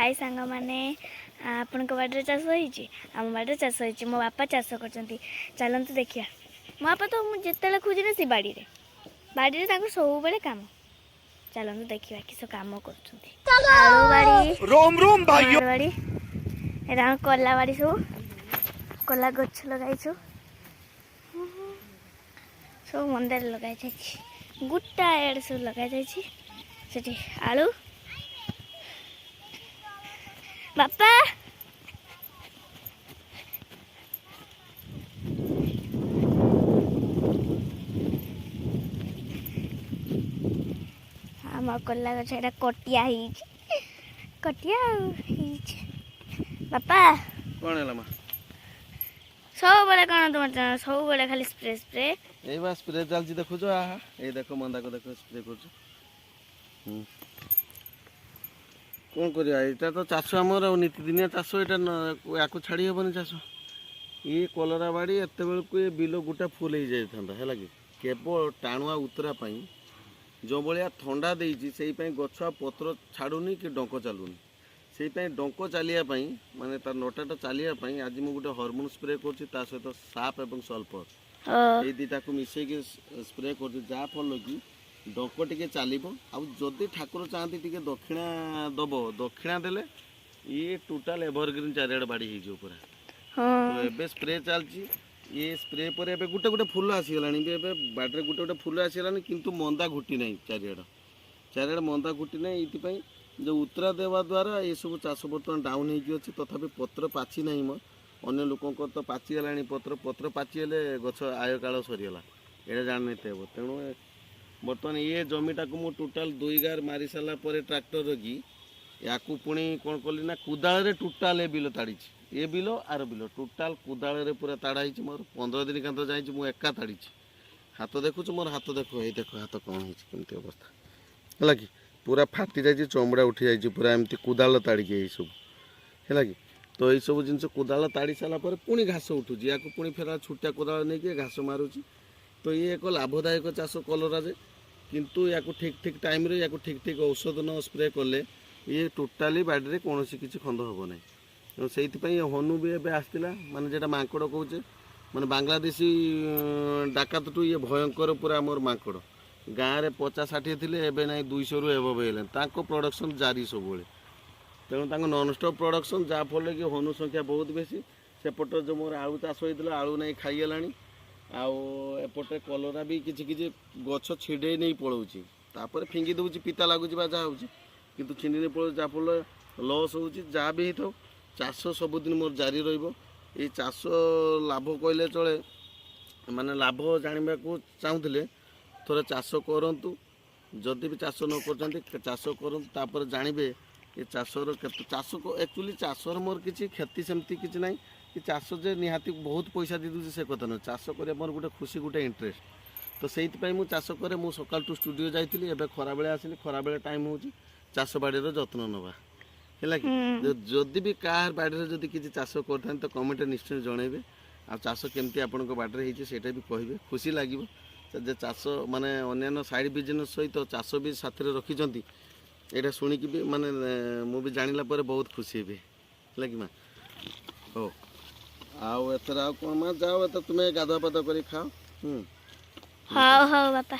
हाय सांग मैंने आपण बाड़े चाष होती आम बाड़े चाष होती मो बापा चाष कर चलते देखिए मो बापा तो मुझे खोजे ना सी बाड़ी बाड़ी सब बड़े कम चलते देखा किस कम कर बाड़ी एटा कला बाड़ी सब कला गछ लगाई सब मंदिर लगाई गोटा एड सब लगाई से आलू बापा आम कला गछ एटा कटिया कटिया बापा कौन है लमा सब बड़े कौन तुम सब बड़े खाली स्प्रे स्प्रे ए बा स्प्रे चलची देखुछ आहा ए देखो मंदा को देखो स्प्रे करछ कौन करिया एटा तो चाष हमर नीतिदिनिया चाष एटा याकू छाड़ी हेबनी चाष ये कलरा बाड़ी एते बेल को ये बिलो गुटा फुल हो जाई थांदा हैला कि केवल टाणुआ उतरा पई जो बलिया ठंडा देइची सेई पई गछा पत्र छाडुनी कि डंको चालुनी सेई पई डंको चालिया पई माने तार नटाटा चालिया पई आज मु गुटे हार्मोन स्प्रे करछि ता सहित साप एवं सल्फर ए दिटा को मिसै के स्प्रे करछि जा फल कि डंको टिके चालिबो आ जदि ठाकुर चाहती टिके दक्षिणा दबो दक्षिणा देले ये टोटल एवरग्रीन चारियाड बाड़ी हे जो पूरा तो एबे स्प्रे चलछि ये स्प्रे पर एबे गुटे गुटे फूल आसी गलानी एबे बाडरे गुटे गुटे फूल आसी गलानी किंतु मंदा घुटी नाही चारियाड मंदा घुटी नाही इति पई जो उतरा देवा द्वारा ये सब चाष बर्तमान डाउन हो तथापि पत्र पाची ना मोर अन्य लोक तो पाची गलानी पत्र पत्र पाची हेले गछ आय काल सरीगला ये जान नहीं हे तेणु बर्तमान ये जमीटा को मुझे टोटाल 2 गार मारी सारा ट्राक्टर रखी या पुणी कौन कली ना कुदाल टोटाल बिल ताड़ी ये बिल आर बिल टोटाल कुदाल पूरा ताड़ाई मोर 15 दिन कांत जाइए मुझे एका ताड़ी हाथ देखुच मोर हाथ देखो ये देखो हाथ कौन होमती अवस्था है कि पूरा फाटी जाइए चमड़ा उठी जाइए पूरा एमती कुदाल ताड़िकी यही सब है कि तो यही सब जिन कुदाल ताड़ी सारापर पुणी घास उठुची या पुणी फेरा छुटिया कुदाल नहीं घास मारुची तो ये एक लाभदायक चाष कलरा जे किंतु या ठीक ठीक टाइम रे या ठीक ठीक औषध न स्प्रे कले ये टोटाली बाड़ी कौन किसी खंद हम ना से हनु भी एवं आसला माने जेटा मांकड़ कहे माने बांग्लादेशी डाकात टू ये भयंकर पूरा मोर मांकड़ गाँव में 50-60 थे एवं ना 200 रु एभव है प्रोडक्शन जारी सब तेणु नन स्टॉप प्रोडक्शन जहाँफल कि हनु संख्या बहुत बेसी सेपट जो मोर आलू चाष होता आलू नहीं खाईगला आउटे कलरा भी किसी किसी गछ छिड़े नहीं पलाऊँच तापर फिंगी दूसरी पिता लगुच जहाँ हो कि छिंडी नहीं पड़ो जहाँफल लस हो जहाँ भी हो चाष सबुदिन मोर जारी रही चाष लाभ कहले चले माने लाभ जानवा को चाहूले थोड़े चाष करूँ जदि भी चाष न कर चाष करूँ जानवे ये चाषर चाष एक्चुअली चाषर मोर किसी क्षति सेमती किसी ना कि चाष जे निहाती बहुत पैसा दे दूसरी से कथा ना चाष कर मोर गोटे खुशी गोटे इंटरेस्ट तो से चाष करे मु सकाल टू स्टूडियो जाइली एवं खरा बेले आसिली खरा बेले टाइम हो चाष बाड़ीर जत्न नवा है कि जदि भी कह बाड़ी जदि किसी चाष कर तो कमेंट निश्चय जनइबे आ चाष केमती आपण बाड़ी होती भी कहे खुशी लगे जे चाष माने अन्य साइड बिजनेस सहित चाष भी साथ रखी यहाँ शुणिकी भी माने मु भी जानिला पर बहुत खुशी हे है कि माँ हो आउ एथर आ कौन माँ जाओ तो तुम्हें गाधुआ पाधुआ कर खाओ हाँ हाँ बापा।